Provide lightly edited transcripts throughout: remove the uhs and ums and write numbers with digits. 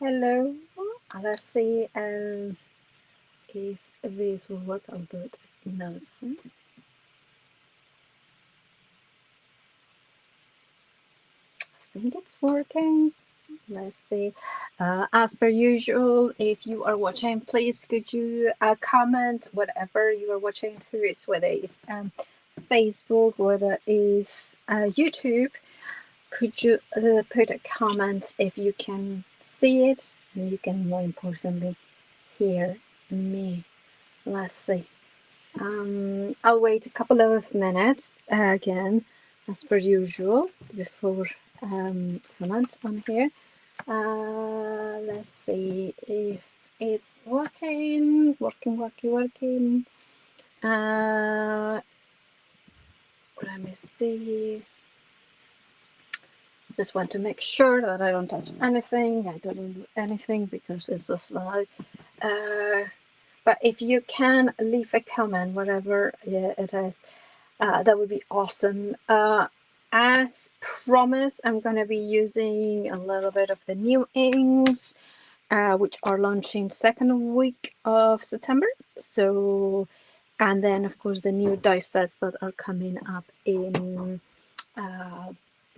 Hello. Let's see if this will work. I'll do it now. I think it's working. Let's see. As per usual, if you are watching, please could you comment whatever you are watching through, it's whether it's Facebook, whether it's YouTube. Could you put a comment if you can see it and you can more importantly hear me? Let's see. I'll wait a couple of minutes again, as per usual, before comment on here. Let's see if it's working. Let me see. Just want to make sure that I don't touch anything. I don't do anything because it's just like. But if you can leave a comment, whatever it is, that would be awesome. As promised, I'm going to be using a little bit of the new inks, which are launching second week of September. So, and then of course the new die sets that are coming up in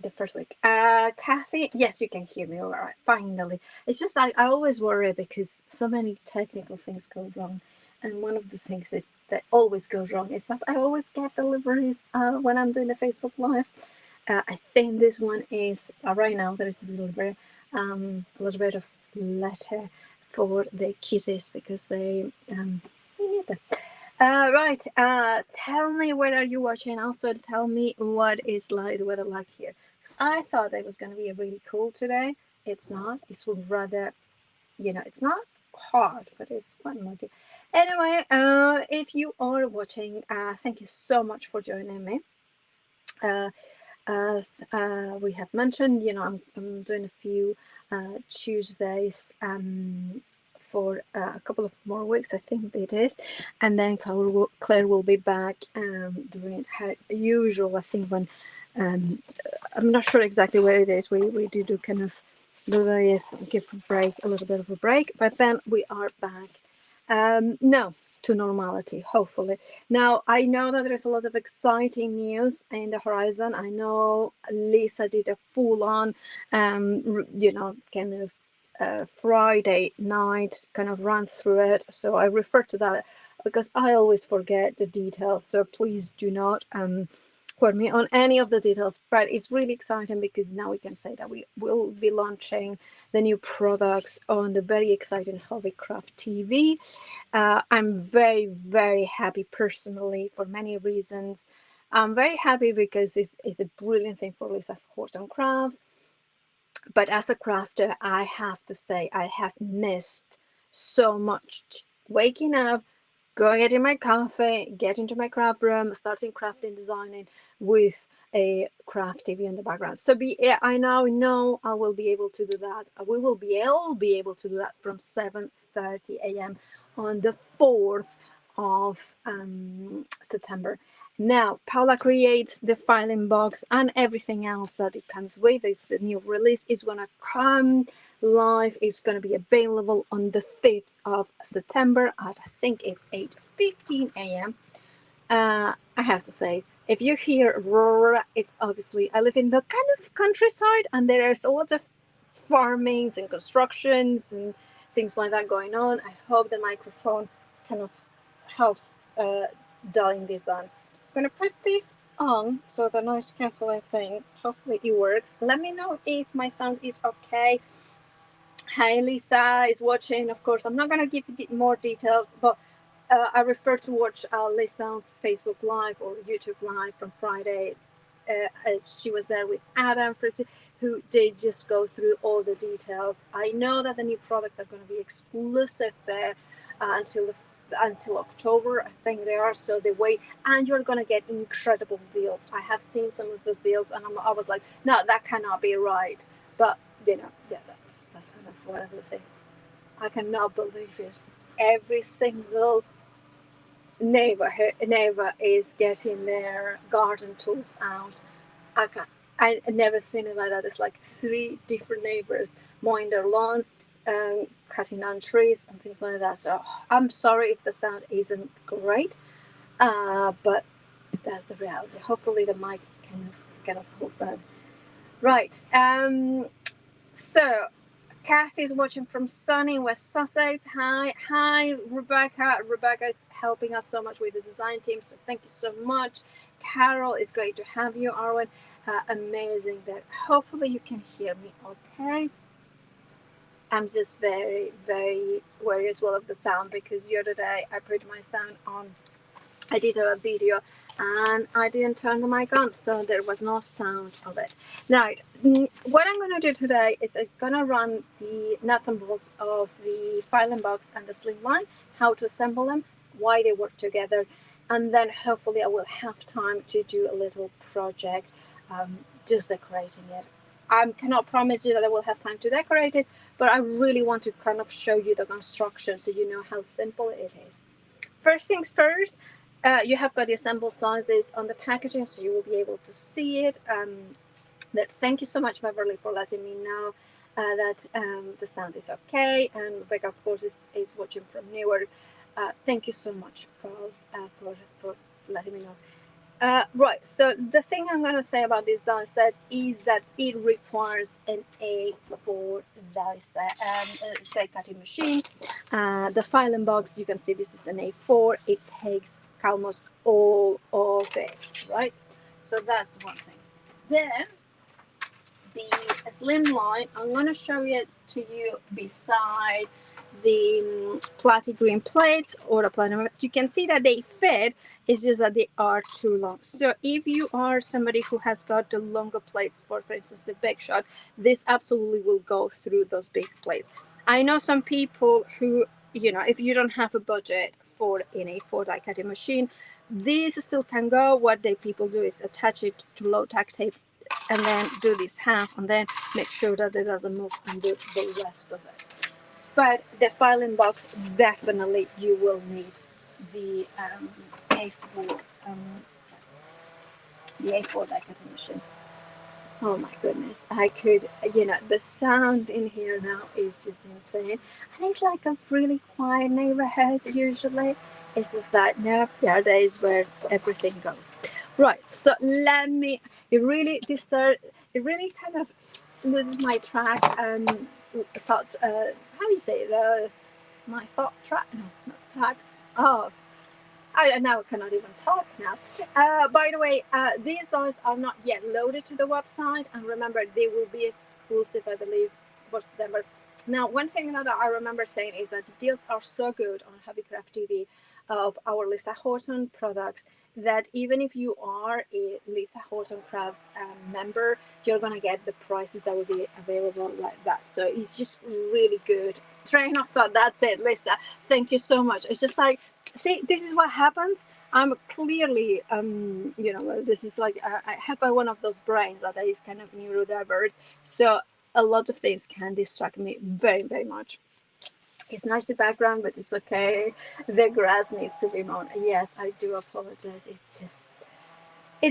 the first week. Kathy, yes, you can hear me all right. Finally, it's just I always worry because so many technical things go wrong. And one of the things is that always goes wrong is that I always get deliveries when I'm doing the Facebook Live. I think this one is right now. There is a little bit of letter for the kitties because they need them. Right. Tell me where are you watching. Also, tell me what is like the weather like here. 'Cause I thought it was going to be really cool today. It's not. It's rather, it's not hot, but it's quite muggy. Anyway, if you are watching, thank you so much for joining me. As we have mentioned, I'm doing a few Tuesdays for a couple of more weeks, I think it is, and then Claire will be back doing her usual. I think when I'm not sure exactly where it is. We do kind of give a break, a little bit of a break, but then we are back. No, to normality, hopefully. Now, I know that there's a lot of exciting news in the horizon. I know Lisa did a full-on, kind of Friday night kind of run through it. So I refer to that because I always forget the details. So please do not quote me on any of the details, but it's really exciting because now we can say that we will be launching the new products on the very exciting Hobbycraft TV. I'm very, very happy personally for many reasons. I'm very happy because it's a brilliant thing for Lisa Horton Crafts. But as a crafter, I have to say I have missed so much waking up, going getting my coffee, get into my craft room, starting crafting, designing with a craft TV in the background. So I now know I will be able to do that. We will be all be able to do that from 7:30 a.m. on the 4th of September. Now, Paula Creates, the filing box, and everything else that it comes with. Is the new release is going to come live. It's going to be available on the 5th of September at, I think it's 8:15 a.m. I have to say, if you hear roar, it's obviously, I live in the kind of countryside and there's a lot of farmings and constructions and things like that going on. I hope the microphone kind of helps dialing this down. I'm gonna put this on so the noise cancelling thing, hopefully it works. Let me know if my sound is okay. Hi, Lisa is watching. Of course, I'm not gonna give more details, but I refer to watch Lisa's Facebook Live or YouTube Live from Friday. She was there with Adam, who did just go through all the details. I know that the new products are going to be exclusive there until October. I think they are. So the way, and you're going to get incredible deals. I have seen some of those deals, and I was like, no, that cannot be right. But yeah, that's kind of one of the things. I cannot believe it. Every single neighbor is getting their garden tools out. I never seen it like that. It's like three different neighbors mowing their lawn, cutting down trees and things like that. So I'm sorry if the sound isn't great, but that's the reality. Hopefully the mic kind of holds that. Right. So Kathy is watching from sunny West Sussex. Hi, Rebecca. Rebecca is helping us so much with the design team, so thank you so much. Carol, it's great to have you. Arwen, amazing. That hopefully you can hear me okay. I'm just very, very wary as well of the sound, because the other day I put my sound on. I did a video and I didn't turn the mic on, so there was no sound of it. Right, what I'm going to do today is I'm going to run the nuts and bolts of the filing box and the slimline, how to assemble them, why they work together, and then hopefully I will have time to do a little project, just decorating it. I cannot promise you that I will have time to decorate it, but I really want to kind of show you the construction so you know how simple it is. First things first, you have got the assembled sizes on the packaging, so you will be able to see it. Thank you so much, Beverly, for letting me know that the sound is okay. And Rebecca, of course, is watching from Newark. Thank you so much, girls, for letting me know. Right, so the thing I'm going to say about these die sets is that it requires an A4 die set cutting machine. The filing box, you can see this is an A4. It takes almost all of it, right? So that's one thing. Then the slimline, I'm going to show it to you beside the platy green plates or the platinum. You can see that they fit. It's just that they are too long. So if you are somebody who has got the longer plates, for instance, the big shot, this absolutely will go through those big plates. I know some people who, if you don't have a budget for an A4 die cutting machine, these still can go. What people do is attach it to low tack tape and then do this half and then make sure that it doesn't move and do the rest of it. But the filing box, definitely you will need the A4 die cutting machine. Oh my goodness, I could, the sound in here now is just insane. And it's like a really quiet neighborhood usually. It's just that, no, there are days where everything goes. Right, so it really kind of loses my track. Thought, how do you say it? My thought track? No, not track. Oh, I now cannot even talk now. By the way, these dies are not yet loaded to the website, and remember, they will be exclusive, I believe, for December. Now, one thing that I remember saying is that the deals are so good on Hobbycraft TV of our Lisa Horton products that even if you are a Lisa Horton Crafts member, you're going to get the prices that will be available like that. So it's just really good. Train of thought, that's it, Lisa. Thank you so much. It's just like, see, this is what happens. I'm clearly, this is like, I have one of those brains that is kind of neurodiverse. So a lot of things can distract me very, very much. It's nice the background, but it's okay. The grass needs to be mown. Yes, I do apologize. It's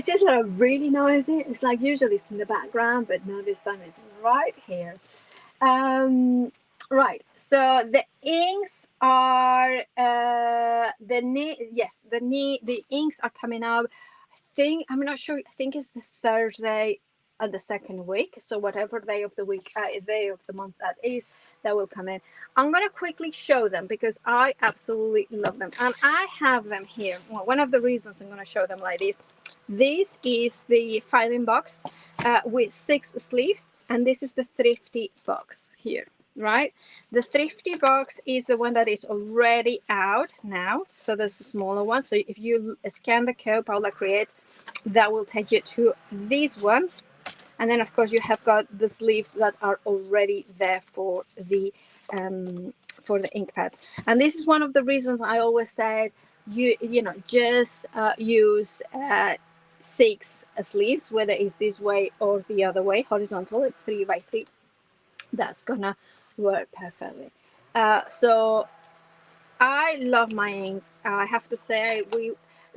just like really noisy. It's like usually it's in the background, but no, this time it's right here. Right. So the inks are the inks are coming out. I'm not sure. I think it's the Thursday of the second week. So whatever day of the week, day of the month that is, that will come in. I'm gonna quickly show them because I absolutely love them, and I have them here. Well, one of the reasons I'm gonna show them like this. This is the filing box with 6 sleeves, and this is the thrifty box here. Right, the thrifty box is the one that is already out now, so there's a smaller one. So if you scan the code Paula Creates, that will take you to this one, and then of course you have got the sleeves that are already there for the ink pads. And this is one of the reasons I always said just use 6 sleeves, whether it's this way or the other way, horizontal, 3x3. That's gonna work perfectly. So I love my inks. I have to say,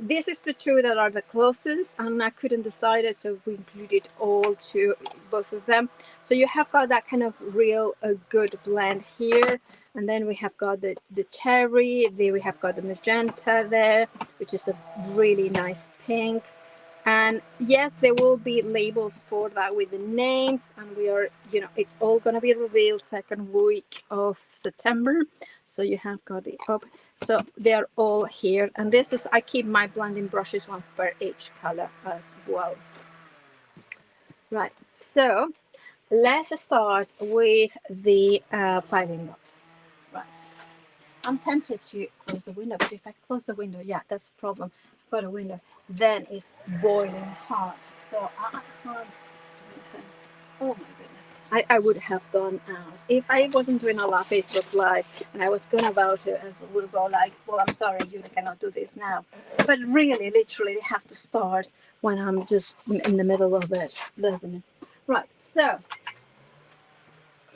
this is the two that are the closest, and I couldn't decide it, so we included all two, both of them. So you have got that kind of real good blend here, and then we have got the cherry. There we have got the magenta there, which is a really nice pink. And yes, there will be labels for that with the names, and we are, you know, it's all going to be revealed second week of September. So you have got it up. So they're all here, and this is, I keep my blending brushes, one for each color as well. Right, so let's start with the filing box. Right, I'm tempted to close the window, but if I close the window, yeah, that's the problem. I've got a window, then it's boiling hot, so I can't do anything. Oh my goodness. I would have gone out. If I wasn't doing a live Facebook Live and I was going about it, I would go like, well, I'm sorry, you cannot do this now. But really, literally, they have to start when I'm just in the middle of it, doesn't it? Right, so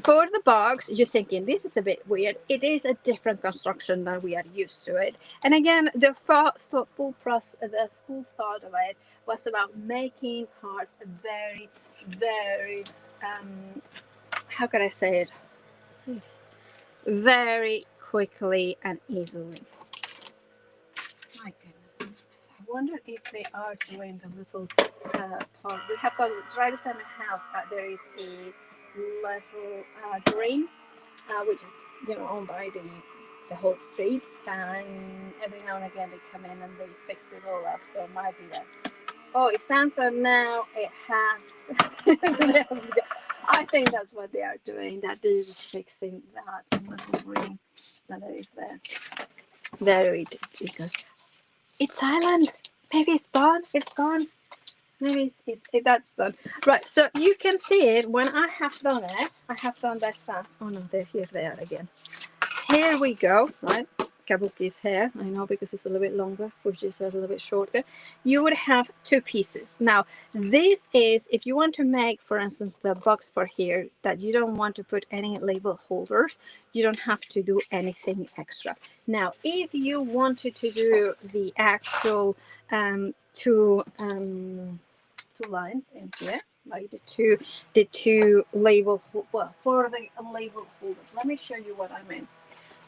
for the box, you're thinking this is a bit weird. It is a different construction than we are used to it. And again, the full thought of it was about making cards very, very, how can I say it? Very quickly and easily. My goodness. I wonder if they are doing the little part. We have got right beside my house. There is a little green, which is, you know, owned by the whole street, and every now and again they come in and they fix it all up. So it might be that. Oh, it sounds like now it has. I think that's what they are doing. That they're just fixing that little green that is there. There it goes. It's silent. Maybe it's gone. It's gone. Maybe that's done. Right, so you can see it when I have done it. I have done that fast. Oh no, here they are again. Here we go, right? Kabuki's hair, I know, because it's a little bit longer, which is a little bit shorter. You would have two pieces. Now, this is, if you want to make, for instance, the box for here, that you don't want to put any label holders, you don't have to do anything extra. Now, if you wanted to do the actual two lines in here, like the two label, well, for the label holders, let me show you what I mean.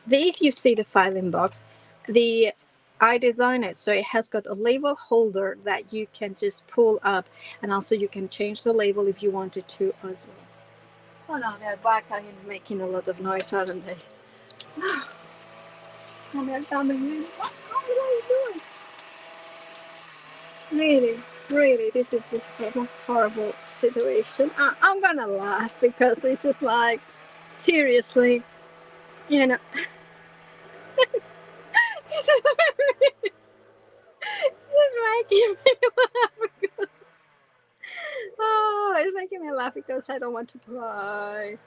If you see the filing box, I designed it so it has got a label holder that you can just pull up, and also you can change the label if you wanted to as well. Oh no, they're back and making a lot of noise, aren't they? And they're coming in. What are you doing? Really, really, this is just the most horrible situation. I'm gonna laugh because it's just like, seriously, you know. It's making me laugh because, oh, it's making me laugh because I don't want to cry.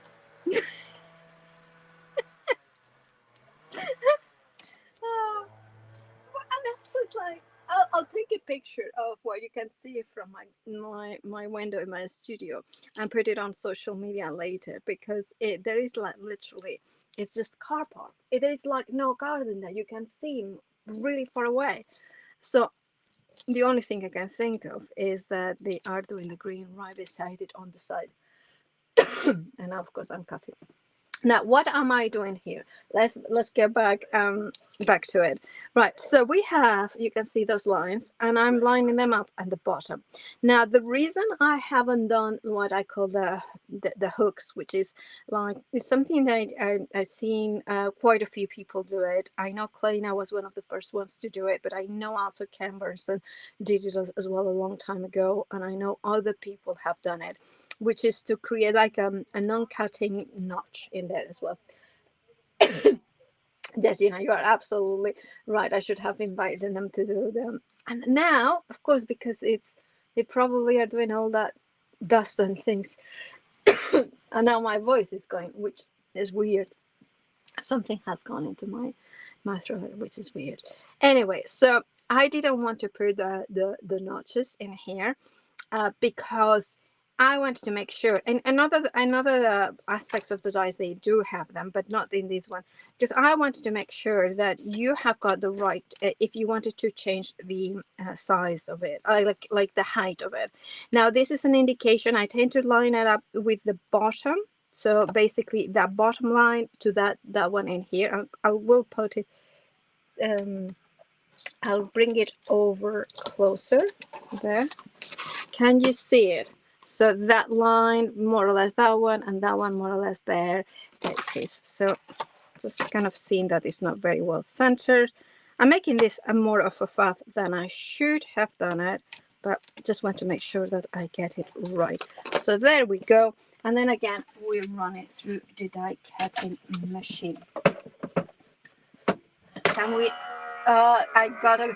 Oh, and I'm just like, I'll take a picture of what you can see from my window in my studio and put it on social media later, because there is like literally, it's just car park. There is like no garden that you can see really far away. So the only thing I can think of is that they are doing the green right beside it on the side. And now, of course, I'm coughing. Now, what am I doing here? Let's get back to it. Right, so we have, you can see those lines, and I'm lining them up at the bottom. Now, the reason I haven't done what I call the hooks, which is like, it's something that I've seen quite a few people do it. I know Kleina was one of the first ones to do it, but I know also Ken Burnson did it as well a long time ago, and I know other people have done it, which is to create like a non-cutting notch in there as well. Yes, you are absolutely right. I should have invited them to do them. And now, of course, because they probably are doing all that dust and things, and now my voice is going, which is weird. Something has gone into my throat, which is weird. Anyway, so I didn't want to put the notches in here because I wanted to make sure, and another aspects of the dies, they do have them, but not in this one, because I wanted to make sure that you have got the right. If you wanted to change the size of it, I like the height of it. Now this is an indication. I tend to line it up with the bottom, so basically that bottom line to that one in here. I will put it. I'll bring it over closer. There. Can you see it? So that line, more or less that one, and that one more or less there. Like this. So just kind of seeing that it's not very well centered. I'm making this a more of a faff than I should have done it, but just want to make sure that I get it right. So there we go. And then again, we run it through the die cutting machine. Can we? I got a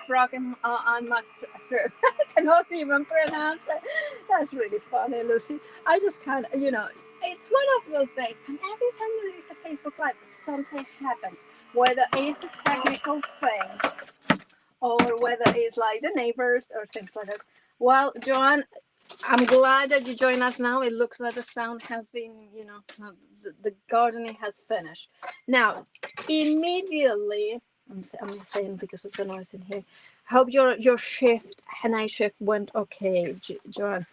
frog on my throat. I cannot even pronounce it. That's really funny, Lucy. I just can't, it's one of those days. And every time there is a Facebook Live, something happens. Whether it's a technical thing or whether it's like the neighbors or things like that. Well, Joanne, I'm glad that you joined us now. It looks like the sound has been, the gardening has finished. Now, immediately, I'm saying because of the noise in here. Hope your shift, night shift went okay, Joanne.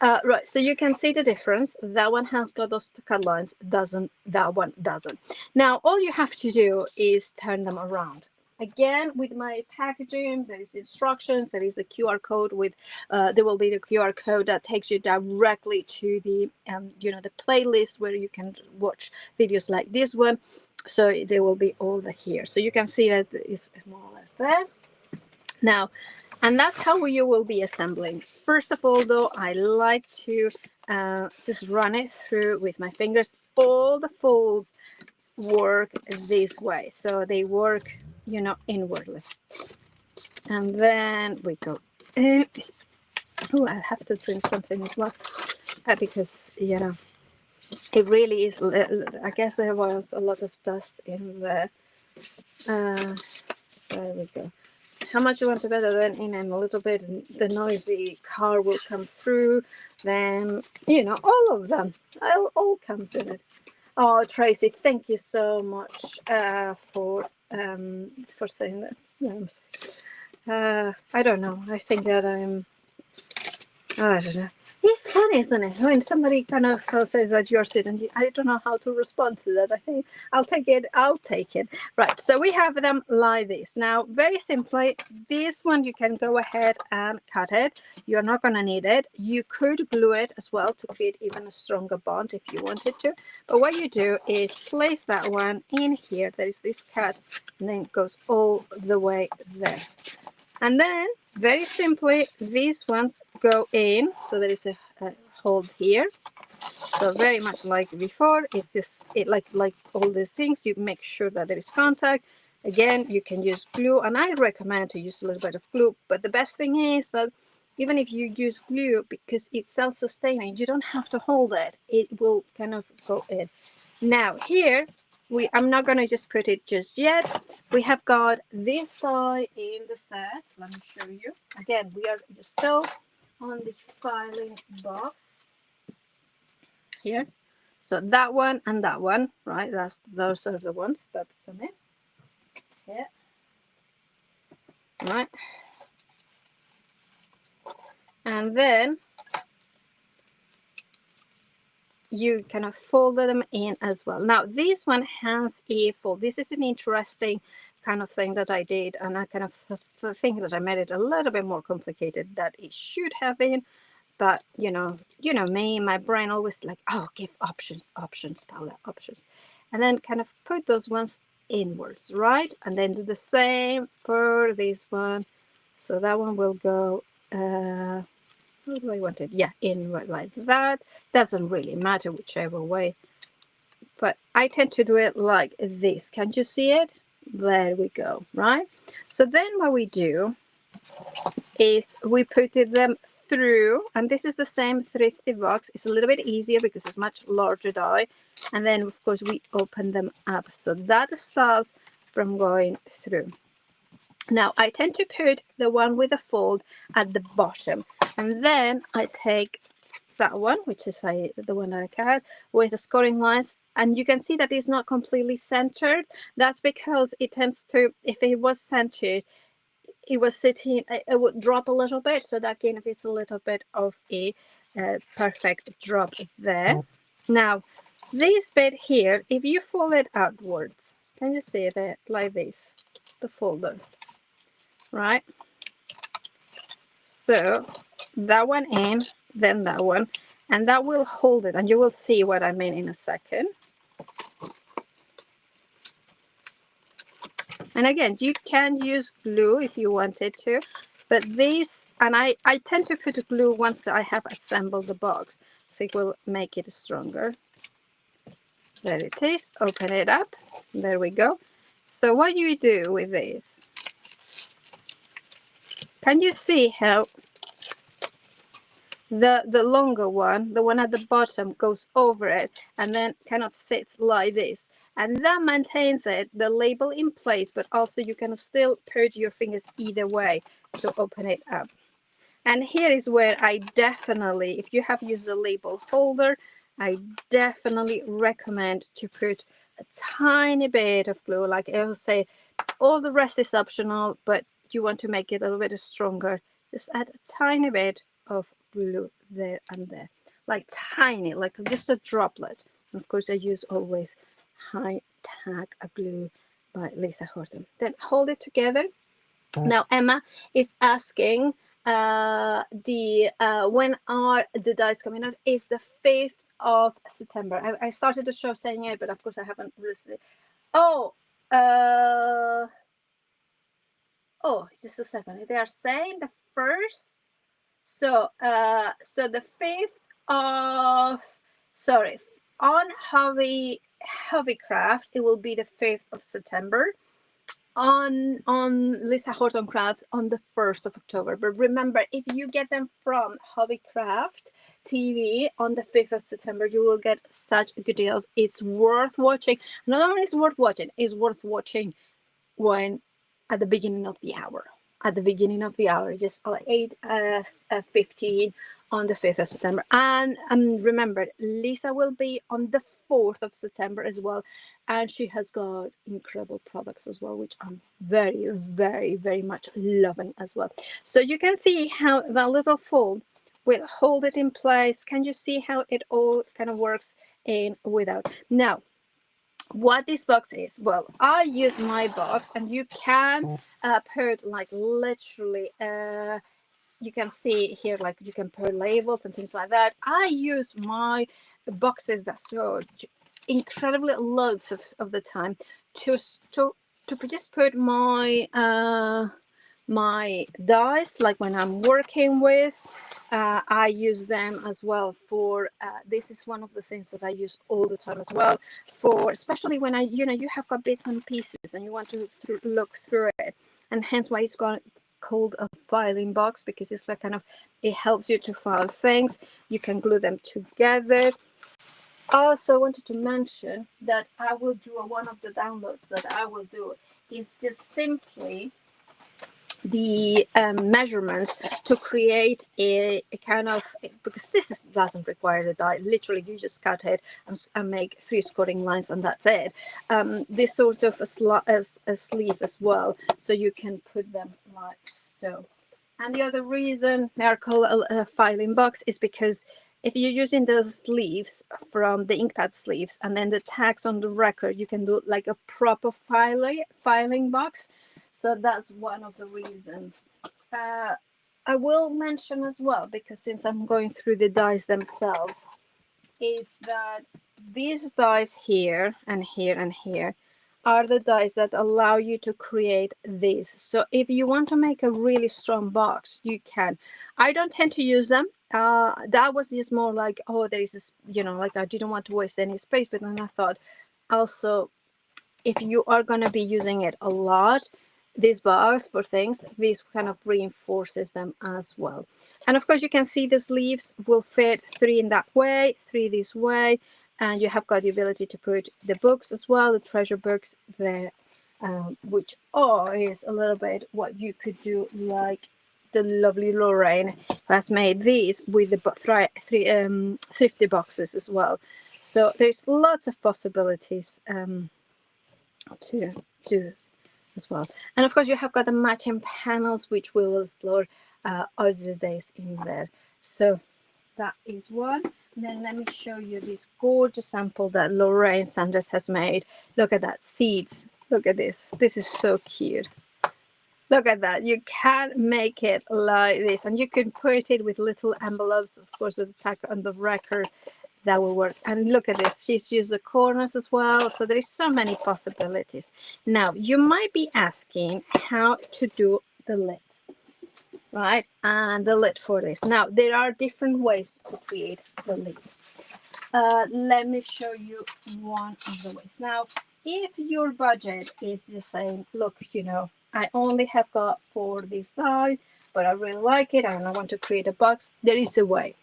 Right, so you can see the difference. That one has got those cut lines, that one doesn't. Now, all you have to do is turn them around. Again, with my packaging, there is instructions, there is the QR code with, there will be the QR code that takes you directly to the, the playlist where you can watch videos like this one. So there will be all the here. So you can see that it's more or less there. Now, and that's how you will be assembling. First of all, though, I like to just run it through with my fingers. All the folds work this way. So they work, inwardly. And then we go in. Oh, I have to drink something as well. Because, it really is, I guess there was a lot of dust in there. There we go. How much you want to better then in a little bit, and the noisy car will come through. Then, all of them, all comes in it. Oh, Tracy, thank you so much for saying that. I don't know. I think that I don't know. It's funny, isn't it? When somebody kind of says that you're sitting, I don't know how to respond to that. I think I'll take it. Right, so we have them like this. Now, very simply, this one you can go ahead and cut it. You're not going to need it. You could glue it as well to create even a stronger bond if you wanted to. But what you do is place that one in here. There is this cut, and then it goes all the way there. And then, very simply, these ones go in. So there is a hold here. So very much like before, it's just like all these things. You make sure that there is contact. Again, you can use glue, and I recommend to use a little bit of glue. But the best thing is that even if you use glue, because it's self-sustaining, you don't have to hold it. It will kind of go in. Now here, I'm not going to just put it just yet. We have got this die in the set. Let me show you. Again, we are still on the filing box here. So that one and that one, right? Those are the ones that come in. Yeah. Right. And then you kind of fold them in as well. Now this one has a fold. This is an interesting kind of thing that I did, and I kind of think that I made it a little bit more complicated than it should have been. But you know me, my brain always like, oh, give options, Paula, options, and then kind of put those ones inwards, right? And then do the same for this one. So that one will go how do I want it? Yeah, inward like that. Doesn't really matter whichever way, but I tend to do it like this. Can you see it? There we go, right? So then what we do is we put them through, and this is the same thrifty box. It's a little bit easier because it's much larger die, and then of course we open them up so that stops from going through. Now I tend to put the one with the fold at the bottom. And then I take that one, which is the one that I cut, with the scoring lines, and you can see that it's not completely centered. That's because it tends to, if it was centered, it was sitting, it would drop a little bit, so that again, if it's a little bit of a perfect drop there. Now this bit here, if you fold it outwards, can you see that like this, the folder, right? So that one in, then that one, and that will hold it, and you will see what I mean in a second. And again, you can use glue if you wanted to, but these, and I tend to put glue once I have assembled the box, so it will make it stronger. There it is. Open it up. There we go. So what you do with this, can you see how the longer one, the one at the bottom, goes over it and then kind of sits like this, and that maintains it, the label in place, but also you can still put your fingers either way to open it up. And here is where I definitely, if you have used a label holder, I definitely recommend to put a tiny bit of glue. Like I will say, all the rest is optional, but you want to make it a little bit stronger, just add a tiny bit of glue there and there, like tiny, like just a droplet. And of course, I use always high tack glue by Lisa Horton. Then hold it together. Now Emma is asking when are the dies coming out? Is the 5th of September. I started the show saying it, but of course I haven't really. Oh, just a second. They are saying the 1st. So so the 5th of, sorry, on Hobby Craft, it will be the 5th of September. On Lisa Horton Crafts on the 1st of October. But remember, if you get them from Hobby Craft TV on the 5th of September, you will get such good deals. It's worth watching. Not only is it worth watching, it's worth watching when at the beginning of the hour. At the beginning of the hour, just like 8:15 on the 5th of September. And remember, Lisa will be on the 4th of September as well. And she has got incredible products as well, which I'm very, very, very much loving as well. So you can see how that little fold will hold it in place. Can you see how it all kind of works in without? Now, what this box is, well, I use my box, and you can put like literally you can see here, like you can put labels and things like that. I use my boxes that so incredibly loads of the time to just put my my dies, like when I'm working with. I use them as well for this is one of the things that I use all the time as well, for especially when I, you have got bits and pieces and you want to look through it, and hence why it's called a filing box, because it's like kind of, it helps you to file things. You can glue them together. Also, I wanted to mention that I will do one of the downloads that I will do is just simply the measurements to create a kind of, because this doesn't require the die, literally you just cut it and make 3 scoring lines and that's it. This sort of a sleeve as well, so you can put them like so. And the other reason they are called a filing box is because if you're using the sleeves from the ink pad sleeves and then the tags on the record, you can do like a proper filing box. So that's one of the reasons. I will mention as well, because since I'm going through the dies themselves, is that these dies here and here and here are the dies that allow you to create this. So if you want to make a really strong box, you can. I don't tend to use them. That was just more like, oh, there is this, like I didn't want to waste any space, but then I thought also, if you are going to be using it a lot, this box for things, this kind of reinforces them as well. And of course you can see the sleeves will fit 3 in that way, 3 this way, and you have got the ability to put the books as well, the treasure books there, which is a little bit what you could do like the lovely Lorraine, who has made these with the thrifty boxes as well. So there's lots of possibilities to do as well. And of course you have got the matching panels, which we will explore over the days in there. So that is one. And then let me show you this gorgeous sample that Lorraine Sanders has made. Look at that, seeds. Look at this. This is so cute. Look at that. You can make it like this, and you can put it with little envelopes, of course, the tag on the record. That will work. And look at this, she's used the corners as well. So there is so many possibilities. Now you might be asking how to do the lid, right? And the lid for this. Now there are different ways to create the lid. Let me show you one of the ways. Now if your budget is just saying, look, you know, I only have got for this die, but I really like it and I want to create a box, there is a way.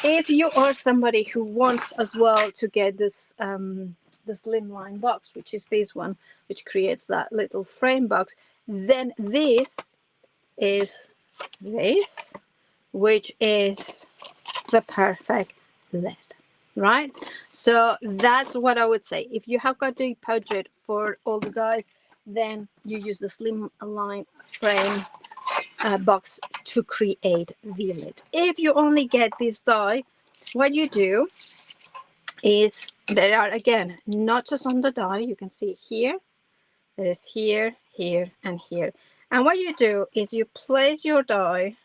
If you are somebody who wants as well to get this the slimline box, which is this one, which creates that little frame box, then this is this, which is the perfect lid, right? So that's what I would say. If you have got the budget for all the dies, then you use the slimline frame box to create the lid. If you only get this die, what you do is, there are again notches on the die. You can see here, there is here, here, and here. And what you do is you place your die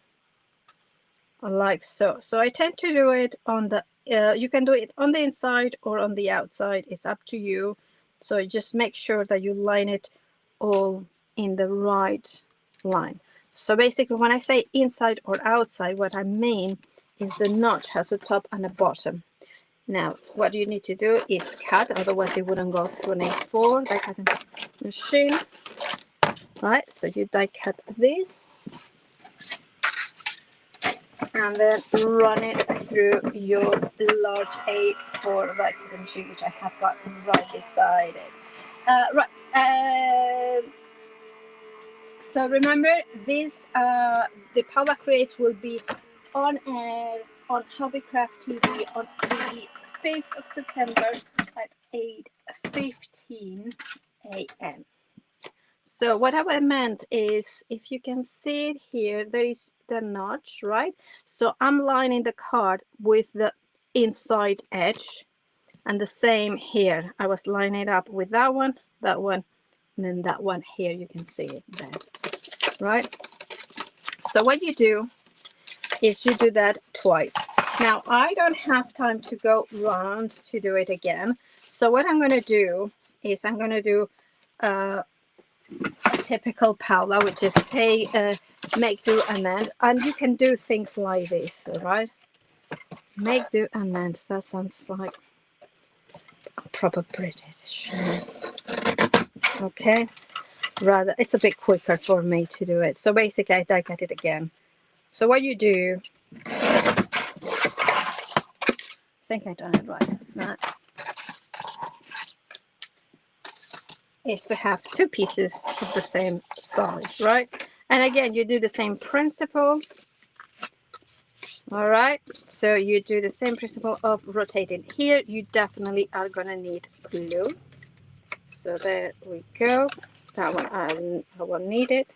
like so. So I tend to do it on the you can do it on the inside or on the outside, it's up to you. So just make sure that you line it all in the right line. So basically when I say inside or outside, what I mean is the notch has a top and a bottom. Now what you need to do is cut, otherwise it wouldn't go through an A4 die cutting machine, right? So you die cut this and then run it through your large A4 die cutting machine, which I have got right beside it. So remember this, the Paula Creates will be on air on Hobbycraft TV on the 5th of September at 8:15 a.m. So what I meant is, if you can see it here, there is the notch, right? So I'm lining the card with the inside edge, and the same here. I was lining it up with that one, and then that one here. You can see it there, right? So what you do is you do that twice. Now I don't have time to go round to do it again. So what I'm going to do is I'm going to do a typical Paula, which is make, do, amend. And you can do things like this, all right? Make, do, amend. That sounds like a proper British. Okay. Rather, it's a bit quicker for me to do it. So basically I die cut it again. So what you do, I think I done it right, is to have two pieces of the same size, right? And again, you do the same principle. All right, so you do the same principle of rotating. Here you definitely are gonna need glue. So there we go. That one I won't need it.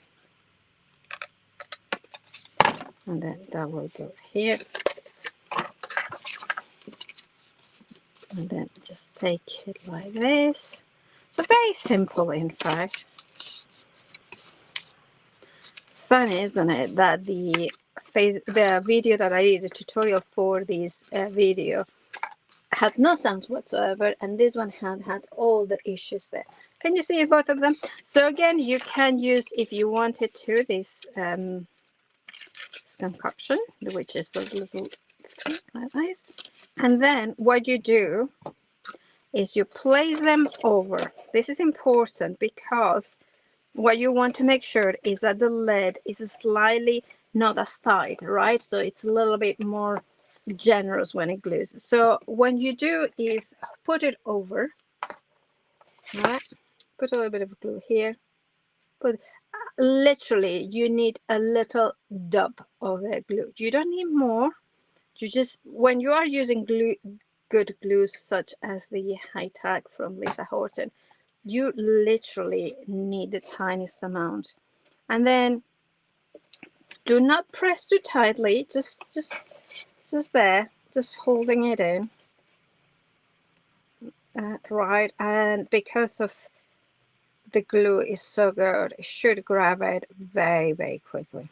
And then that will go here. And then just take it like this. So very simple, in fact. It's funny, isn't it, that the video that I did, the tutorial for this video, had no sounds whatsoever, and this one had all the issues there. Can you see both of them? So again, you can use, if you wanted to, this concoction, which is the little thing like this. And then what you do is you place them over. This is important because what you want to make sure is that the lid is slightly not as tight, right? So it's a little bit more generous when it glues. So what you do is put it over, right? Put a little bit of glue here. literally you need a little dab of glue. You don't need more. You just, when you are using glue, good glues such as the high tag from Lisa Horton, you literally need the tiniest amount. And then do not press too tightly, just there, just holding it in. Right, and because of the glue is so good, it should grab it very, very quickly.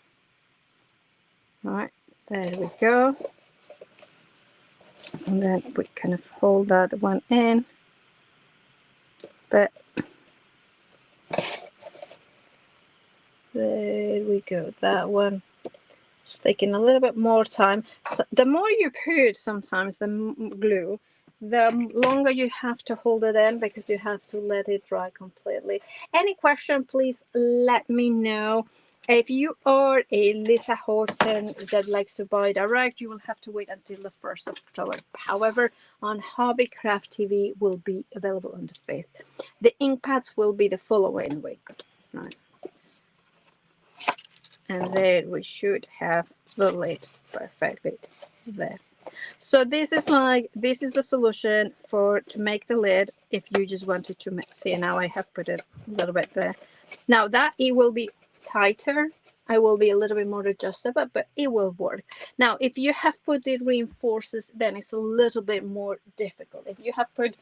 All right, there we go. And then we kind of hold that one in, but there we go. That one is taking a little bit more time. So the more you put, sometimes the glue, the longer you have to hold it in, because you have to let it dry completely. Any question, please let me know. If you are a Lisa Horton that likes to buy direct, you will have to wait until the 1st of October. However, on Hobbycraft TV will be available on the 5th. The ink pads will be the following week. Right. And there we should have the lid perfectly there. So this is the solution to make the lid if you just wanted to see. Now I have put it a little bit there. Now that it will be tighter, I will be a little bit more adjustable, but it will work. Now if you have put the reinforcers, then it's a little bit more difficult. If you have put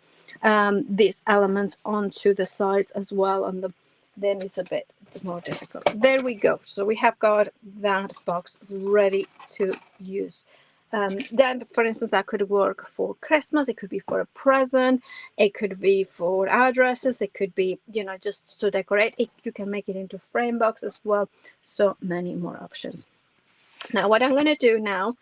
these elements onto the sides as well, then it's a bit more difficult. There we go. So we have got that box ready to use. Then, for instance, that could work for Christmas. It could be for a present. It could be for addresses. It could be, just to decorate. You can make it into frame box as well. So many more options. Now, what I'm going to do now,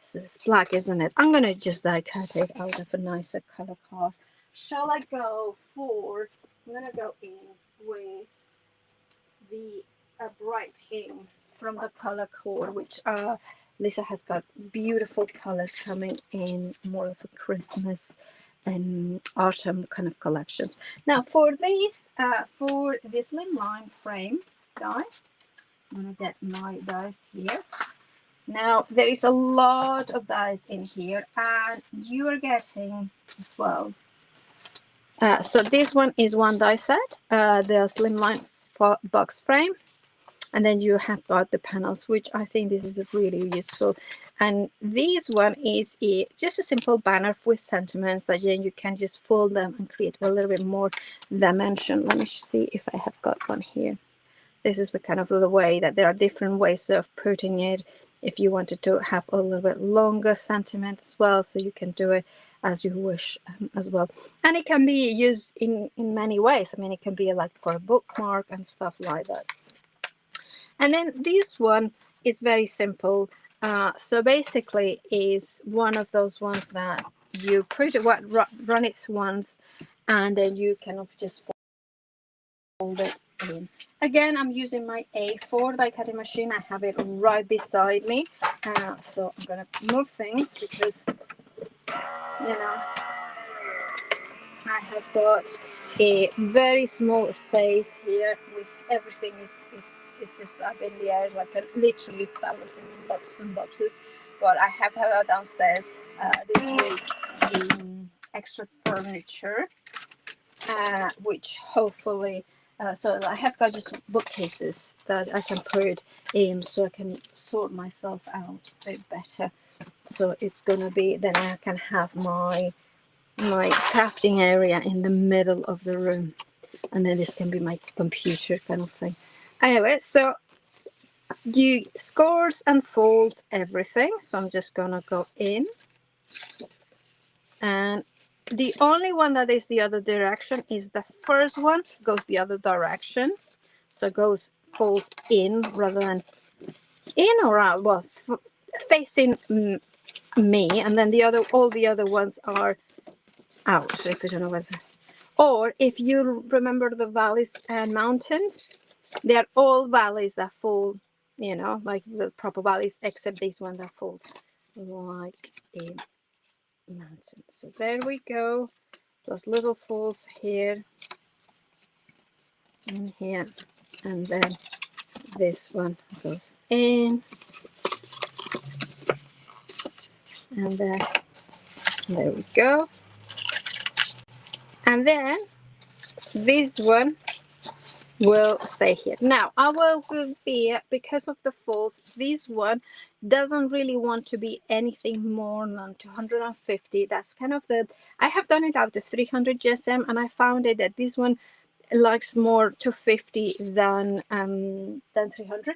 this is black, isn't it? I'm going to just cut it out of a nicer color card. Shall I go for, I'm going to go in with the bright pink from the color code, which Lisa has got beautiful colors coming in, more of a Christmas and autumn kind of collections. Now for this slimline frame die, I'm gonna get my dies here. Now there is a lot of dies in here, and you are getting as well. So this one is one die set, the slimline box frame, and then you have got the panels, which I think this is really useful. And this one is just a simple banner with sentiments that then you can just fold them and create a little bit more dimension. Let me see if I have got one here. This is the kind of the way that there are different ways of putting it. If you wanted to have a little bit longer sentiment as well, so you can do it as you wish as well. And it can be used in many ways. I mean, it can be like for a bookmark and stuff like that. And then this one is very simple. So basically is one of those ones that you run it once, and then you kind of just fold it in. Again, I'm using my A4 die cutting machine. I have it right beside me. So I'm going to move things because, I have got a very small space here with everything it's just up in the air, like literally balancing boxes and boxes. But I have downstairs this week the extra furniture, which hopefully, so I have got just bookcases that I can put in, so I can sort myself out a bit better. So it's gonna be, then I can have my crafting area in the middle of the room, and then this can be my computer kind of thing. Anyway, so you scores and folds everything. So I'm just gonna go in, and the only one that is the other direction is the first one, goes the other direction, so folds in rather than in or out, well, facing me, and then all the other ones are out, if you don't know what's. Or if you remember the valleys and mountains, they are all valleys that fall, like the proper valleys, except this one that falls like a mountain. So there we go. Those little falls here and here, and then this one goes in, and then there we go. And then this one will stay here. Now I will be, because of the falls, this one doesn't really want to be anything more than 250. That's kind of the, I have done it out to 300 GSM, and I found it that this one likes more 250 than 300.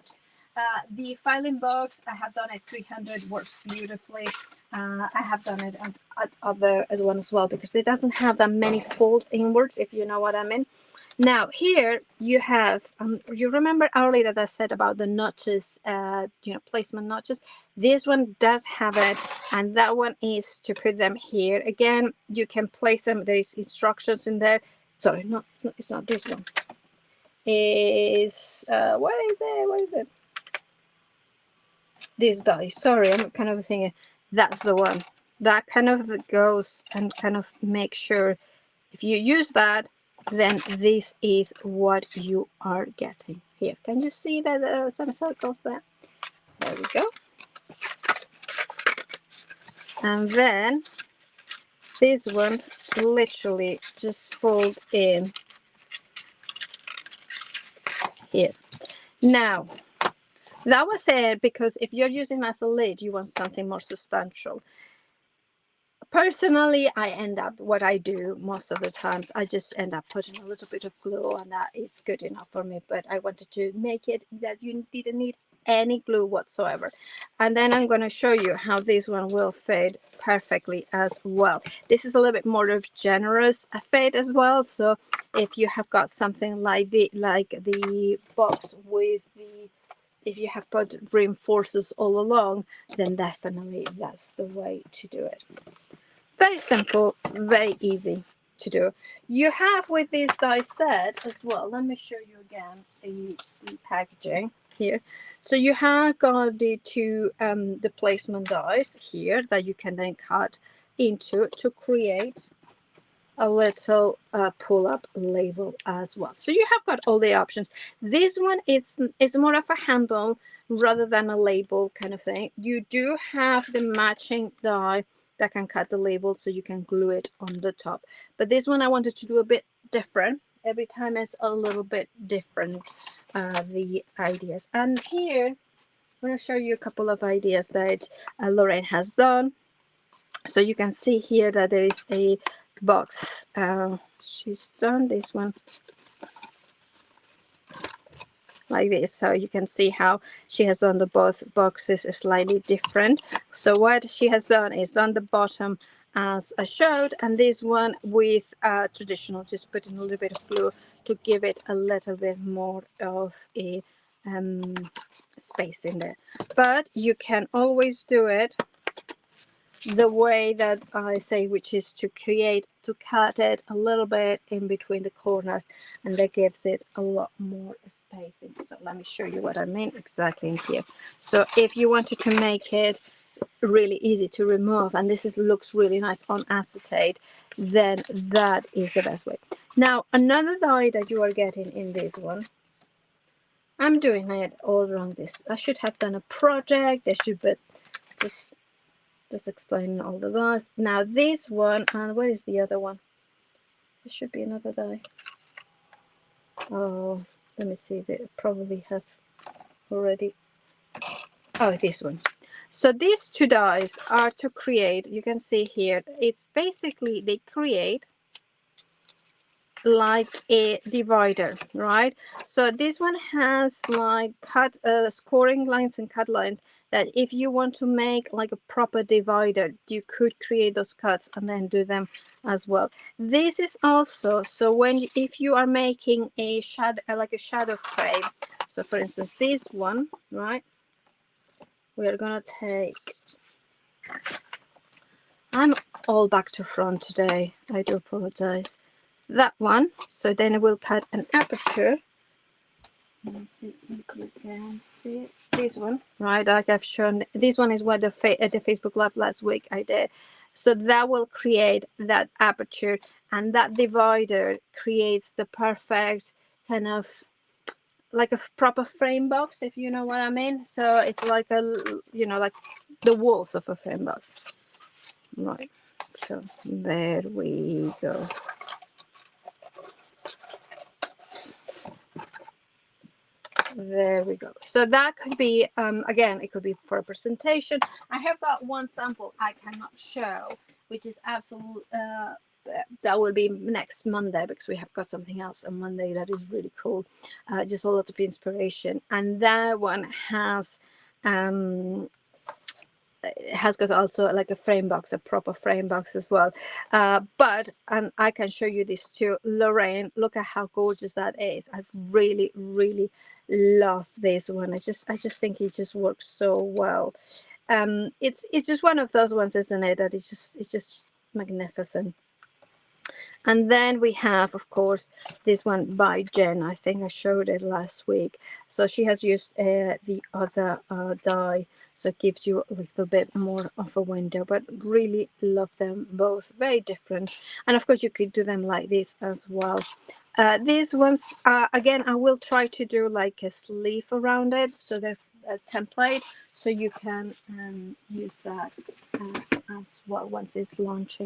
The filing box, I have done it 300, works beautifully. I have done it at other as one as well, because it doesn't have that many folds inwards, if you know what I mean. Now here you have, you remember earlier that I said about the notches, placement notches. This one does have it, and that one is to put them here. Again, you can place them. There is instructions in there. Sorry, it's not this one. Is what is it? What is it? This die. Sorry, I'm kind of thinking that's the one. That kind of goes and kind of make sure if you use that, then this is what you are getting here. Can you see that some circles there? There we go. And then these ones literally just fold in here. Now, that was it because if you're using as a lid, you want something more substantial. Personally, I end up, what I do most of the times, I just end up putting a little bit of glue, and that is good enough for me. But I wanted to make it that you didn't need any glue whatsoever. And then I'm going to show you how this one will fade perfectly as well. This is a little bit more of generous fade as well. So if you have got something like the box with the, if you have put reinforcers all along, then definitely that's the way to do it. Very simple, very easy to do. You have with this die set as well. Let me show you again the packaging here. So you have got the two the placement dies here that you can then cut into to create a little pull-up label as well. So you have got all the options. This one is more of a handle rather than a label kind of thing. You do have the matching die that can cut the label, so you can glue it on the top. But this one I wanted to do a bit different. Every time it's a little bit different, the ideas. And here I'm going to show you a couple of ideas that Lorraine has done. So you can see here that there is a box. She's done this one like this, so you can see how she has done the both boxes slightly different. So what she has done is done the bottom as I showed, and this one with traditional, just putting a little bit of glue to give it a little bit more of a space in there. But you can always do it the way that I say, which is to cut it a little bit in between the corners, and that gives it a lot more spacing. So let me show you what I mean exactly in here. So if you wanted to make it really easy to remove, and this looks really nice on acetate, then that is the best way. Now another die that you are getting in this one, I'm doing it all around this. I should have done a project. There should be just explaining all the dies. Now this one, and where is the other one? There should be another die. Oh, let me see. They probably have already. Oh, this one. So these two dies are to create. You can see here. It's basically they create like a divider, right? So this one has like cut scoring lines and cut lines that if you want to make like a proper divider, you could create those cuts and then do them as well. This is also, so when if you are making a shadow, like a shadow frame, so for instance this one, right, we are gonna take, I'm all back to front today, I do apologize, that one. So then we'll cut an aperture. Let's see if you can see it. This one, right, like I've shown. This one is what the Facebook Live last week I did. So that will create that aperture, and that divider creates the perfect kind of like a proper frame box, if you know what I mean. So it's like a, you know, like the walls of a frame box. Right, so there we go. There we go. So that could be, again, it could be for a presentation. I have got one sample I cannot show, which is absolute, that will be next Monday, because we have got something else on Monday that is really cool. Just a lot of inspiration. And that one has got also like a frame box, a proper frame box as well. But and I can show you this too, Lorraine. Look at how gorgeous that is. I really, really love this one. I just think it just works so well. It's just one of those ones, isn't it? That it's just magnificent. And then we have, of course, this one by Jen. I think I showed it last week. So she has used the other die, so it gives you a little bit more of a window, but really love them both. Very different. And of course, you could do them like this as well. These ones, again, I will try to do like a sleeve around it, so they're a template, so you can use that as well once it's launched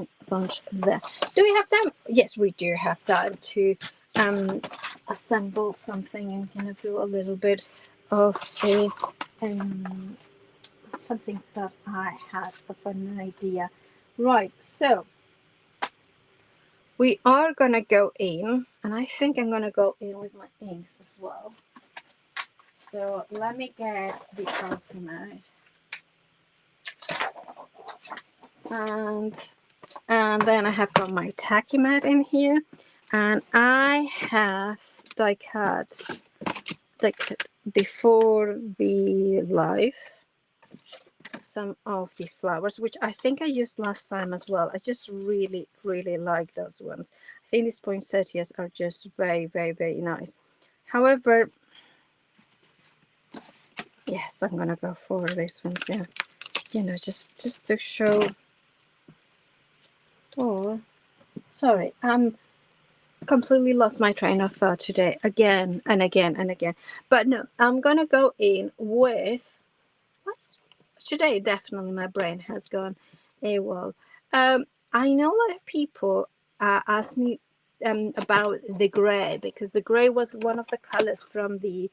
there. Do we have time? Yes, we do have time to assemble something and kind of do a little bit of a something that I had of an idea. Right, so we are gonna go in, and I think I'm gonna go in with my inks as well. So let me get the ultimate, and then I have got my tacky mat in here, and I have die cut before the live some of the flowers, which I think I used last time as well. I just really, really like those ones. I think these poinsettias are just very, very, very nice. However, yes, I'm gonna go for this one. Yeah, you know, just to show. Oh, sorry, I'm completely lost my train of thought today, again and again and again. But no, I'm gonna go in with what's today. Definitely, my brain has gone AWOL. I know a lot of people ask me about the gray, because the gray was one of the colors from the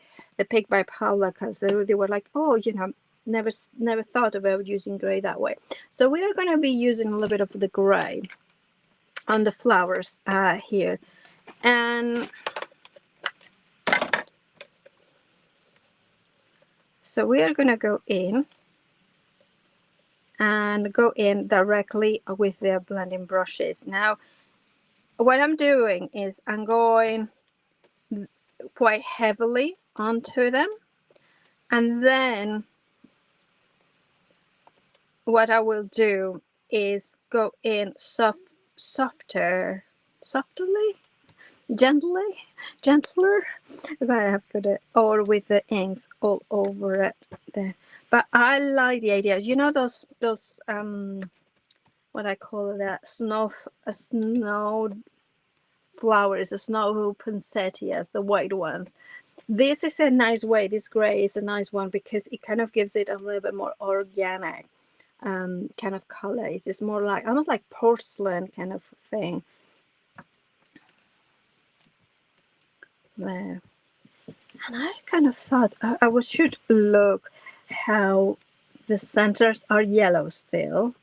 pick by Paula, because they were like, oh, you know, never thought about using gray that way. So we are going to be using a little bit of the gray on the flowers here, and so we are going to go in and go in directly with the blending brushes. Now what I'm doing is I'm going quite heavily onto them, and then what I will do is go in softly, gentler, if I have got it, or with the inks all over it there. But I like the idea, you know, those what I call that, snow flowers, the snow poinsettias, the white ones. This is a nice way, this gray is a nice one, because it kind of gives it a little bit more organic kind of color. It's more like almost like porcelain kind of thing there. And I kind of thought I should look how the centers are yellow still,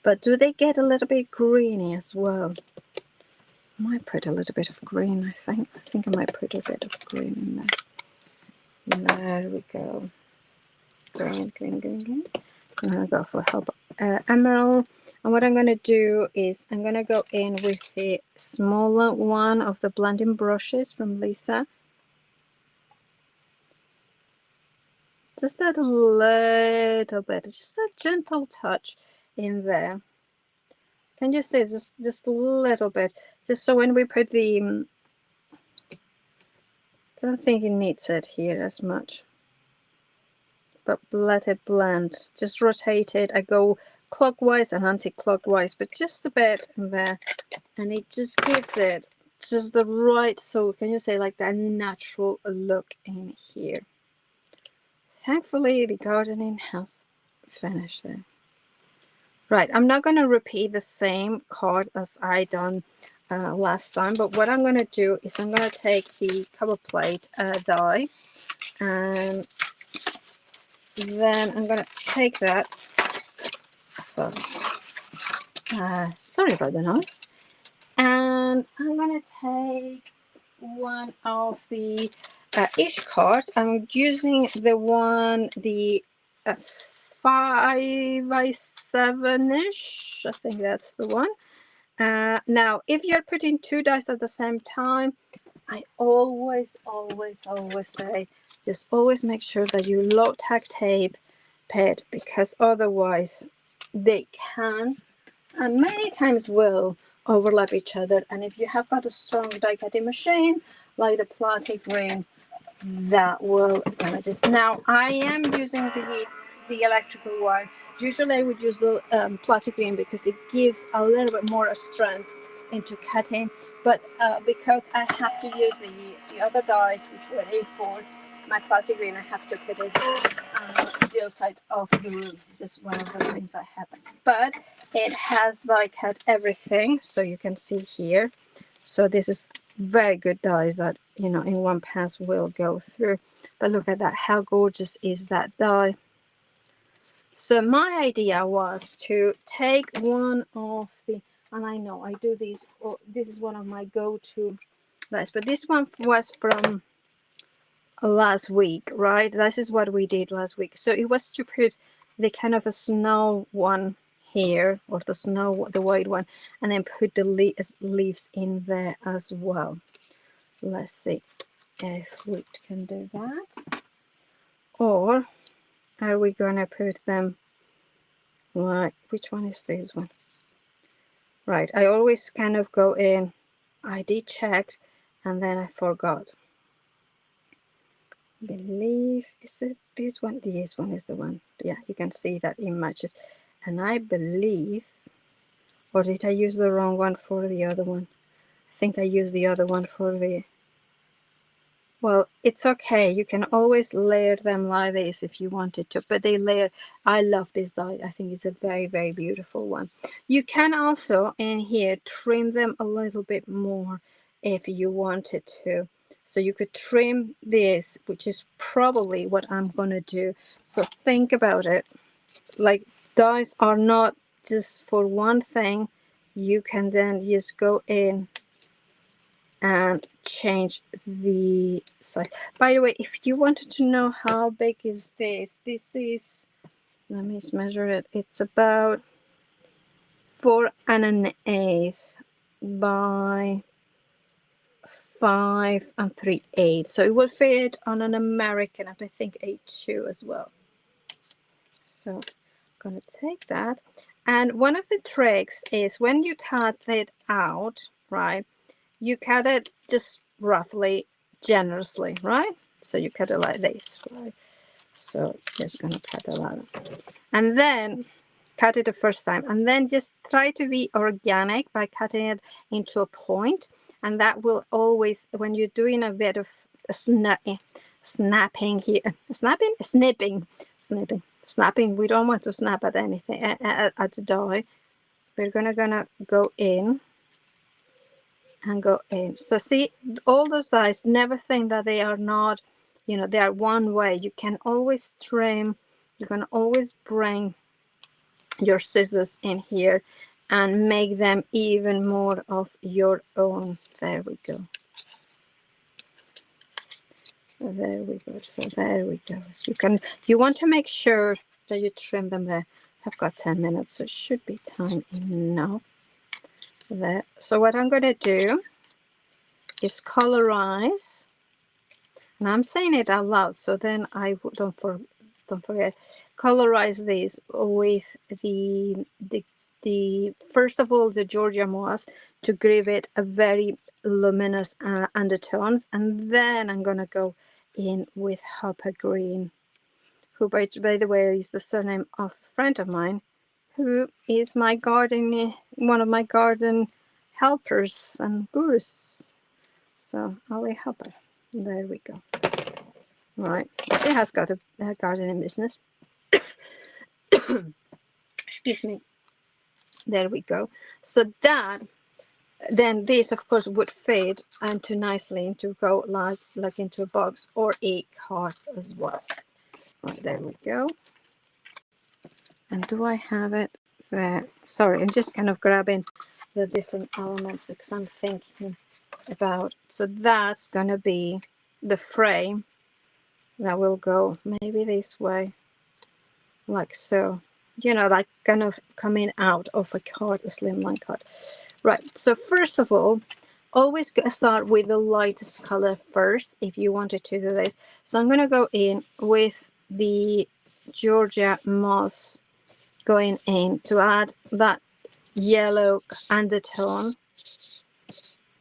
but do they get a little bit greeny as well? I might put a little bit of green. I think I might put a bit of green in there. There we go. Green. I'm gonna go for emerald, and what I'm gonna do is I'm gonna go in with the smaller one of the blending brushes from Lisa. Just that a little bit, just a gentle touch in there. Can you see just a little bit, just so when we put the don't think it needs it here as much, but let it blend. Just rotate it. I go clockwise and anti-clockwise, but just a bit in there, and it just gives it just the right, so can you say like that natural look in here. Thankfully the gardening has finished there. Right, I'm not going to repeat the same card as I done last time, but what I'm going to do is I'm going to take the cover plate die, and then I'm going to take that. So sorry about the noise. And I'm going to take one of the ish cards. I'm using the one, the 5x7-ish. I think that's the one. Now, if you're putting 2 dice at the same time, I always say, just always make sure that you low tack tape it, because otherwise they can, and many times will, overlap each other. And if you have got a strong die cutting machine like the plastic ring, that will damage it. Now I am using the electrical one. Usually I would use the plastic ring because it gives a little bit more strength into cutting, but because I have to use the other dies which were A4, my plastic ring, I have to put it the other side of the room. This is one of those things that happens, but it has like cut everything, so you can see here. So this is very good dies that, you know, in one pass will go through. But look at that, how gorgeous is that die. So my idea was to take one of the, and I know I do these, this is one of my go-to dies, but this one was from last week, right? This is what we did last week. So it was to put the kind of a snow one here, or the snow, the white one, and then put the leaves in there as well. Let's see if we can do that, or are we gonna put them like, which one is this one? Right, I always kind of go in, I did check and then I forgot. I believe, is it this one? This one is the one. Yeah, you can see that it matches. And I believe, or did I use the wrong one for the other one? I think I used the other one for the, well, it's okay. You can always layer them like this if you wanted to, but they layer. I love this die. I think it's a very, very beautiful one. You can also in here trim them a little bit more if you wanted to. So you could trim this, which is probably what I'm going to do. So think about it. Like, dies are not just for one thing. You can then just go in and change the size. By the way, if you wanted to know how big is this is, let me just measure it. It's about 4 1/8 by 5 3/8. So it will fit on an American, I think A2 as well. So I'm gonna take that. And one of the tricks is when you cut it out, right? You cut it just roughly, generously, right? So you cut it like this, right? So just gonna cut a lot, and then cut it the first time, and then just try to be organic by cutting it into a point, and that will always, when you're doing a bit of snapping here, snapping. We don't want to snap at anything at the die. We're gonna go in and go in. So see, all those dies, never think that they are not, you know, they are one way. You can always trim. You can always bring your scissors in here and make them even more of your own. There we go. There we go. So there we go. You want to make sure that you trim them there. I've got 10 minutes, so it should be time enough there. So what I'm going to do is colorize, and I'm saying it out loud, so then I don't forget. Colorize these with the first of all the Georgia moss to give it a very luminous undertones, and then I'm gonna go in with Hopper Green, who by the way is the surname of a friend of mine, who is my garden, one of my garden helpers and gurus. So Ali Hopper, there we go. Right, it has got a gardening business. Excuse me. There we go. So that, then this of course would fit into nicely into go like into a box or a card as well. Right, there we go. And do I have it there? Sorry, I'm just kind of grabbing the different elements because I'm thinking about, so that's gonna be the frame that will go maybe this way, like so, you know, like kind of coming out of a card, a slimline card. Right, so first of all, always start with the lightest color first if you wanted to do this. So I'm going to go in with the Georgia moss, going in to add that yellow undertone.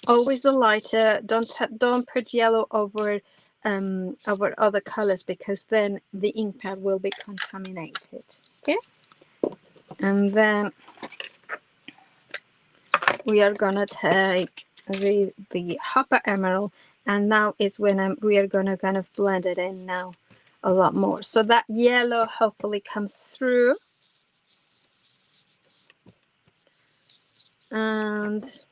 Always the lighter. Don't put yellow over other colors because then the ink pad will be contaminated. Okay, and then we are gonna take the Hopper Emerald, and now is when we are gonna kind of blend it in now a lot more, so that yellow hopefully comes through, and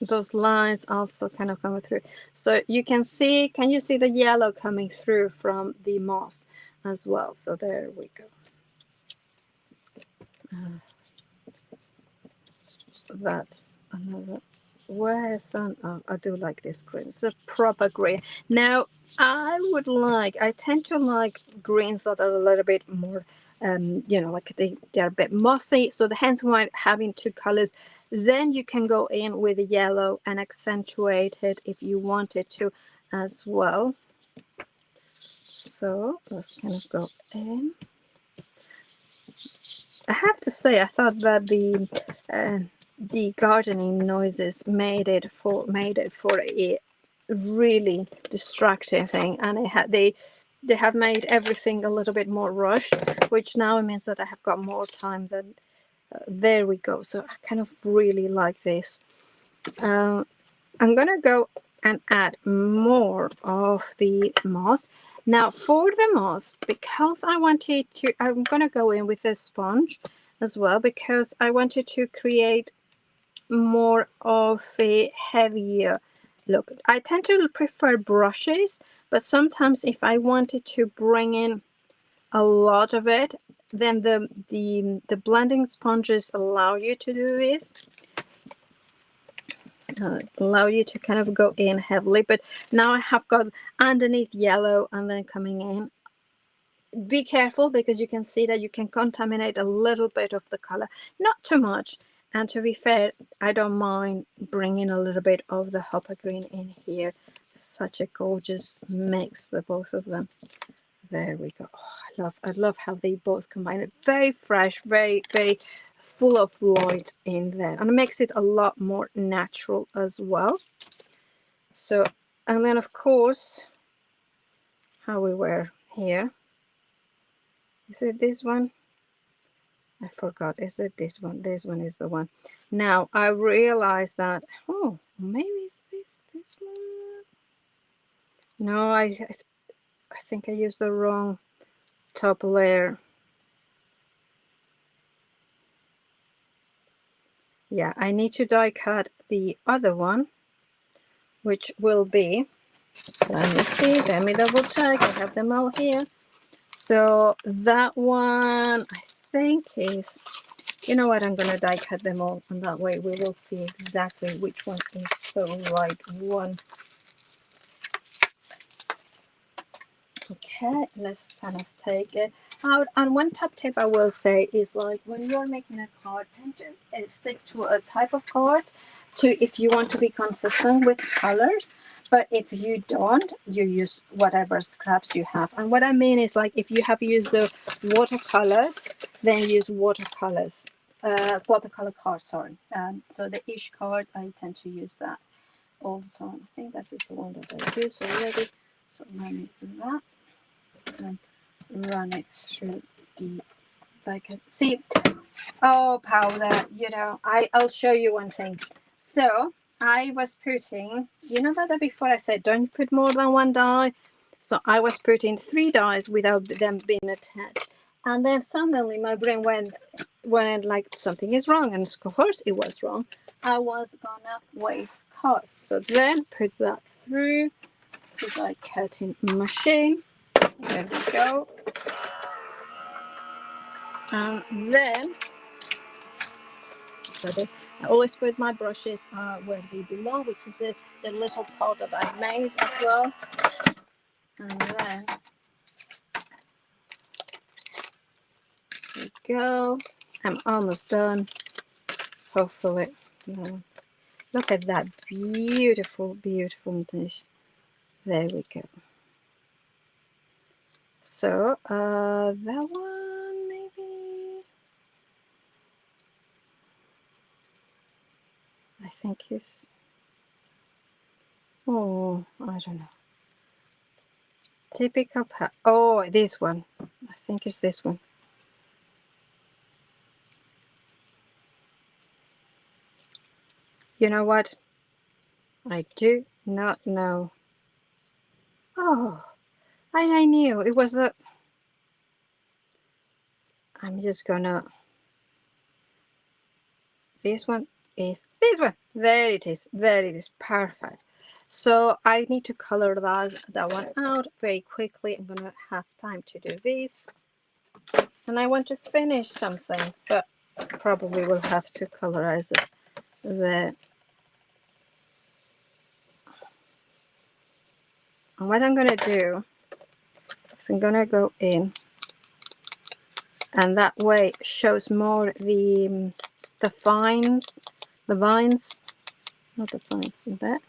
those lines also kind of come through. So you can see, can you see the yellow coming through from the moss as well? So there we go. That's another way I've done. Oh, I do like this green. It's a proper green. Now I tend to like greens that are a little bit more you know, like they're a bit mossy, so hence why having two colors. Then you can go in with the yellow and accentuate it if you wanted to as well. So let's kind of go in. I have to say, I thought that the gardening noises made it for a really distracting thing, and they have made everything a little bit more rushed, which now means that I have got more time than there we go. So I kind of really like this. I'm gonna go and add more of the moss. Now for the moss, because I wanted to, I'm gonna go in with a sponge as well because I wanted to create more of a heavier look. I tend to prefer brushes, but sometimes if I wanted to bring in a lot of it, then the blending sponges allow you to do this. Allow you to kind of go in heavily, but now I have got underneath yellow and then coming in. Be careful because you can see that you can contaminate a little bit of the color, not too much. And to be fair, I don't mind bringing a little bit of the Hopper green in here. Such a gorgeous mix, the both of them. There we go. Oh, I love how they both combine. It very fresh, very full of light in there, and it makes it a lot more natural as well. So, and then of course, how we were here. Is it this one? I forgot. Is it this one? This one is the one. Now I realize that, oh, maybe it's this one. No, I think I used the wrong top layer. Yeah, I need to die cut the other one, which will be, let me see, let me double check, I have them all here. So that one I think is, you know what, I'm gonna die cut them all, and that way we will see exactly which one is the right one. Okay, let's kind of take it out. And one top tip I will say is, like, when you're making a card, tend to stick to a type of card if you want to be consistent with colors. But if you don't, you use whatever scraps you have. And what I mean is, like, if you have used the watercolors, then use watercolors. Watercolor cards, sorry. So the ish cards, I tend to use that all the time. I think this is the one that I used already. So let me do that and run it through the, like, see. Oh, Paula, you know, I'll show you one thing. So I was putting, you know that before I said don't put more than one die? So I was putting 3 dies without them being attached. And then suddenly my brain went like something is wrong. And of course it was wrong. I was gonna waste card. So then put that through to my cutting machine. There we go. And then I always put my brushes where they belong, which is the little pot that I made as well. And then there we go. I'm almost done. Hopefully. Look at that beautiful, beautiful dish. There we go. So that one maybe I think is, oh, I don't know. Typical oh, this one. I think it's this one. You know what? I do not know. Oh, I knew it was the. I'm just gonna. This one is this one. There it is. There it is. Perfect. So I need to color that one out very quickly. I'm gonna have time to do this, and I want to finish something, but probably will have to colorize it. And what I'm gonna do is I'm gonna go in, and that way shows more the vines, not the vines in there.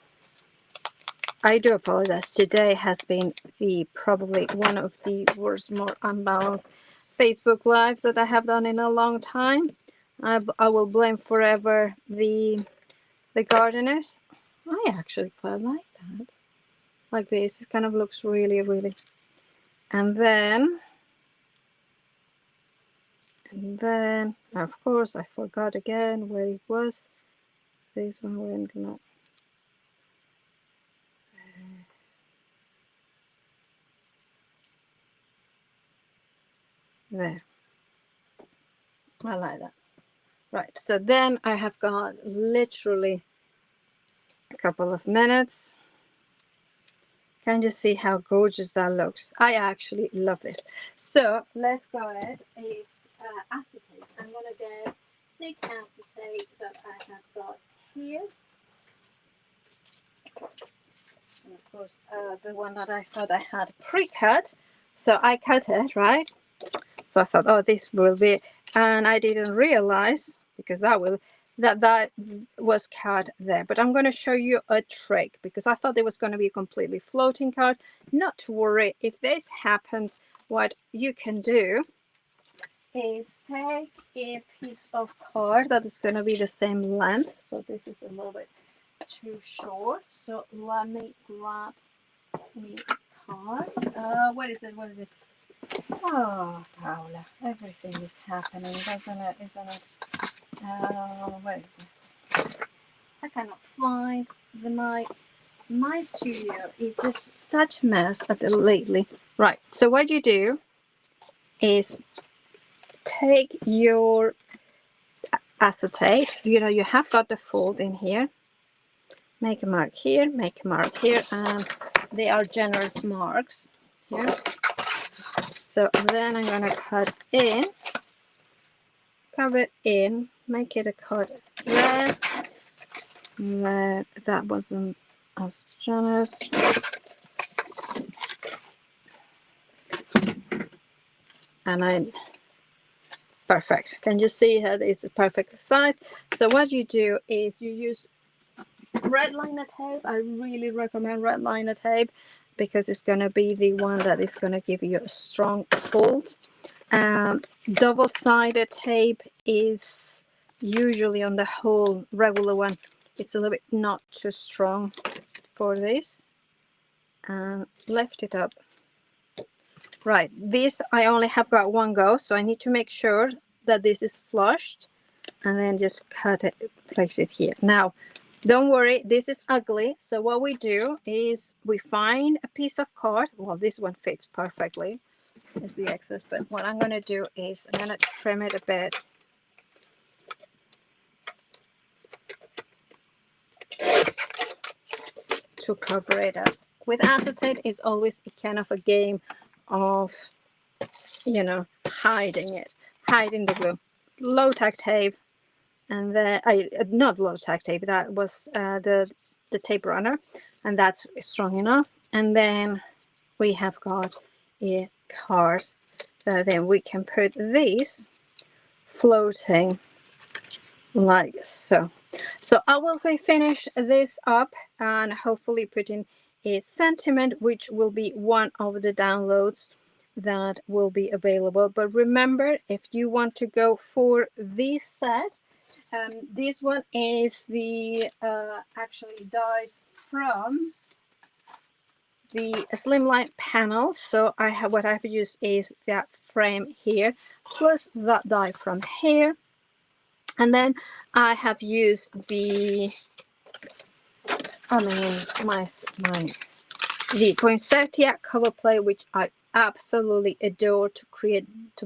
I do apologize. Today has been probably one of the worst, more unbalanced Facebook lives that I have done in a long time. I will blame forever the gardeners. I actually quite like that. Like this, it kind of looks really, really. And then of course I forgot again where it was. This one we're gonna. There. I like that. Right, so then I have got literally a couple of minutes. Can you see how gorgeous that looks? I actually love this. So let's go ahead with acetate. I'm gonna get thick acetate that I have got here. And of course, the one that I thought I had pre-cut. So I cut it, right? So I thought, oh, this will be, and I didn't realize because that was cut there. But I'm going to show you a trick because I thought it was going to be a completely floating card. Not to worry. If this happens, what you can do is take a piece of card that is going to be the same length. So this is a little bit too short. So let me grab the card. What is it? Oh, Paula, everything is happening, doesn't it? Isn't it? Where is it? I cannot find my studio is just such a mess lately. Right. So what you do is take your acetate. You know you have got the fold in here. Make a mark here. Make a mark here, and they are generous marks here. So then I'm gonna cut in, cover in, make it a cut there. That wasn't as generous. And perfect. Can you see how it's a perfect size? So what you do is you use red liner tape. I really recommend red liner tape because it's going to be the one that is going to give you a strong hold. Double-sided tape is usually on the whole regular one. It's a little bit not too strong for this. And lift it up. Right, this I only have got one go, so I need to make sure that this is flushed and then just cut it, place it here. Now, Don't worry, this is ugly. So what we do is we find a piece of card. Well, this one fits perfectly. It's the excess, but what I'm going to do is I'm going to trim it a bit. To cover it up. With acetate, it's always a kind of a game of, you know, hiding it, hiding the glue. Low tack tape, and then not low tack tape. That was the tape runner, and that's strong enough. And then we have got a card. Then we can put these floating like so. So I will finish this up and hopefully put in a sentiment, which will be one of the downloads that will be available. But remember, if you want to go for this set, this one is the actually dies from the slimline panel. So I have what I've used is that frame here plus that die from here. And then I have used the, the poinsettia cover plate, which I absolutely adore to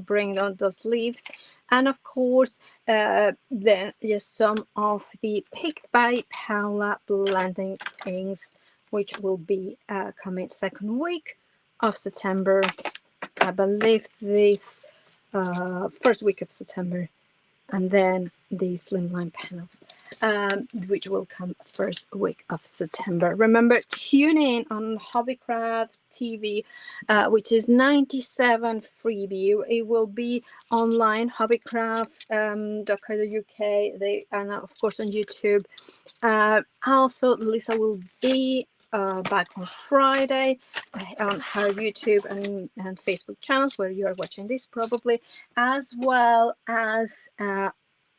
bring on those leaves. And of course, then just some of the Pick by Paula blending inks, which will be coming second week of September. I believe this first week of September. And then the slimline panels, which will come first week of September. Remember, tune in on Hobbycraft TV, which is 97 freebie. It will be online, hobbycraft.co.uk, and of course on YouTube. Also, Lisa will be back on Friday on her YouTube and Facebook channels where you are watching this probably, as well as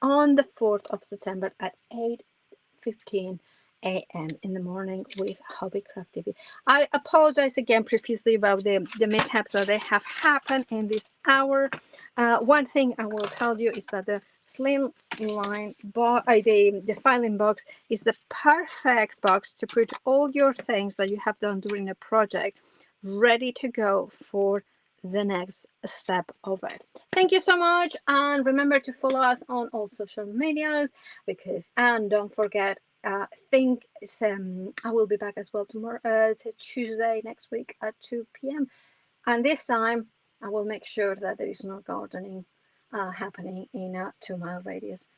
on the 4th of September at 8:15 a.m. in the morning with Hobbycraft TV. I apologize again profusely about the mishaps that they have happened in this hour. One thing I will tell you is that the slimline box, the filing box is the perfect box to put all your things that you have done during a project ready to go for the next step of it. Thank you so much, and remember to follow us on all social medias, and don't forget, I will be back as well tomorrow, to Tuesday next week at 2 p.m. and this time I will make sure that there is no gardening happening in a 2-mile radius.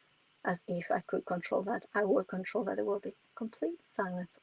As if I could control that, I will control that. There will be complete silence